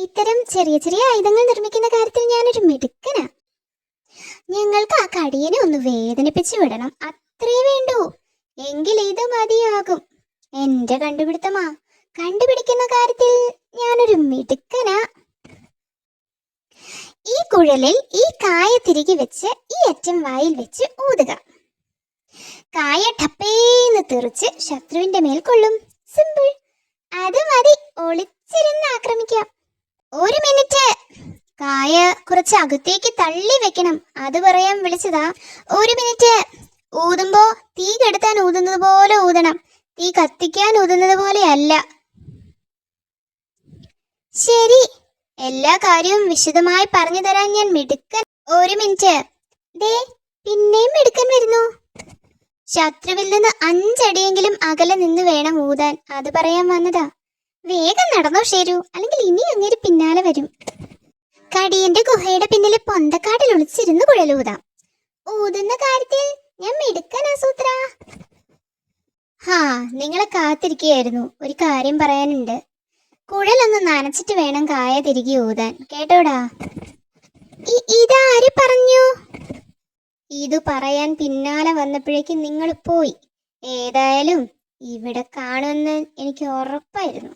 ഇത്തരം ചെറിയ ചെറിയ ആയുധങ്ങൾ നിർമ്മിക്കുന്ന കാര്യത്തിൽ ഞാനൊരു മിടുക്കനാ. ഞങ്ങൾക്ക് ആ കടിയനെ ഒന്ന് വേദനിപ്പിച്ചു വിടണം, അത്രേ വേണ്ടൂ. എങ്കിൽ ഇത് മതിയാകും. എന്റെ കണ്ടുപിടുത്തമാ. കണ്ടുപിടിക്കുന്ന കാര്യത്തിൽ ഞാനൊരു മിടുക്കനാ. ഈ കുഴലിൽ ഈ കായ തിരികെ വെച്ച് ഈ അറ്റം വായിൽ വെച്ച് ഊതുക. കായ ടപ്പേന്ന് തെറിച്ച് ശത്രുവിന്റെ മേൽ കൊള്ളും. സിമ്പിൾ. അത് മതി, ഒളിച്ചിരുന്ന് ആക്രമിക്കാം. 1 മിനിറ്റ്. കായ കുറച്ച് അകത്തേക്ക് തള്ളി വെക്കണം, അത് പറയാൻ വിളിച്ചതാ. 1 മിനിറ്റ്. ഊതുമ്പോ തീ കെടുത്താൻ ഊതുന്നത് പോലെ ഊതണം, തീ കത്തിക്കാൻ ഊതുന്നത് പോലെ അല്ല. ശരി, എല്ലാ കാര്യവും വിശദമായി പറഞ്ഞു തരാൻ ഞാൻ മിടുക്കൻ. 1 മിനിറ്റ്. ദേ, പിന്നെയും മിടുക്കൻ വരുന്നു. ശത്രുവിൽ നിന്ന് 5 അടിയെങ്കിലും അകലെ നിന്ന് വേണം ഊതാൻ, അത് പറയാൻ വന്നതാ. വേഗം നടന്നോ ഷേരു, അല്ലെങ്കിൽ ഇനി അങ്ങേര് പിന്നാലെ വരും. കടിയന്റെ ഗുഹയുടെ പിന്നിലെ പൊന്തക്കാട്ടിൽ ഒളിച്ചിരുന്ന് കുഴലൂതാം. ഊതുന്ന കാര്യത്തിൽ ഞാൻ മിടുക്കനാ സൂത്ര. നിങ്ങളെ കാത്തിരിക്കുകയായിരുന്നു. ഒരു കാര്യം പറയാനുണ്ട്. കുഴലൊന്ന് നനച്ചിട്ട് വേണം കായ തിരികെ ഊതാൻ, കേട്ടോടാ. ഇതാര് പറഞ്ഞു? ഇത് പറയാൻ പിന്നാലെ വന്നപ്പോഴേക്കും നിങ്ങൾ പോയി. ഏതായാലും ഇവിടെ കാണുമെന്ന് എനിക്ക് ഉറപ്പായിരുന്നു.